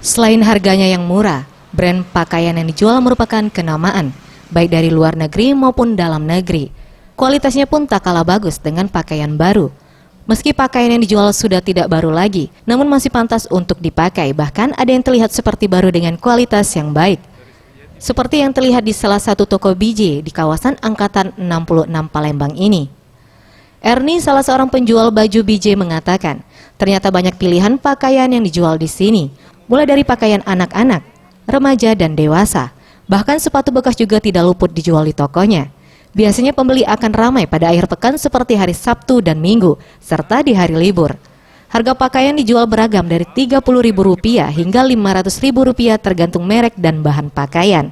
Selain harganya yang murah, brand pakaian yang dijual merupakan kenamaan, baik dari luar negeri maupun dalam negeri. Kualitasnya pun tak kalah bagus dengan pakaian baru. Meski pakaian yang dijual sudah tidak baru lagi, namun masih pantas untuk dipakai, bahkan ada yang terlihat seperti baru dengan kualitas yang baik. Seperti yang terlihat di salah satu toko BJ di kawasan Angkatan 66 Palembang ini. Ernie, salah seorang penjual baju BJ, mengatakan, ternyata banyak pilihan pakaian yang dijual di sini, mulai dari pakaian anak-anak, remaja, dan dewasa. Bahkan sepatu bekas juga tidak luput dijual di tokonya. Biasanya pembeli akan ramai pada akhir pekan seperti hari Sabtu dan Minggu, serta di hari libur. Harga pakaian dijual beragam dari Rp30.000 hingga Rp500.000 tergantung merek dan bahan pakaian.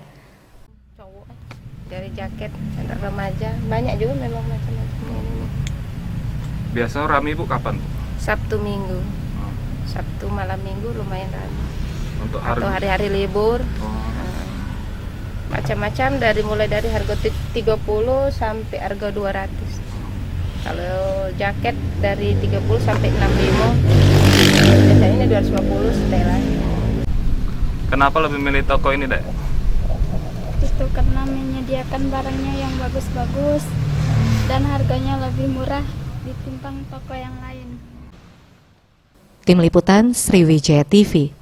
Dari jaket, anak remaja, banyak juga memang macam-macam ini. Biasa ramai Bu kapan? Sabtu Minggu. Sabtu malam Minggu lumayan ramai. Untuk Atau hari-hari libur. Macam-macam mulai dari harga 30 sampai harga 200. Kalau jaket dari 30 sampai 65. Biasanya ini 250 setelannya. Kenapa lebih milih toko ini, Dek? Itu karena menyediakan barangnya yang bagus-bagus dan harganya lebih murah ditimbang toko yang lain. Tim Liputan Sriwijaya TV.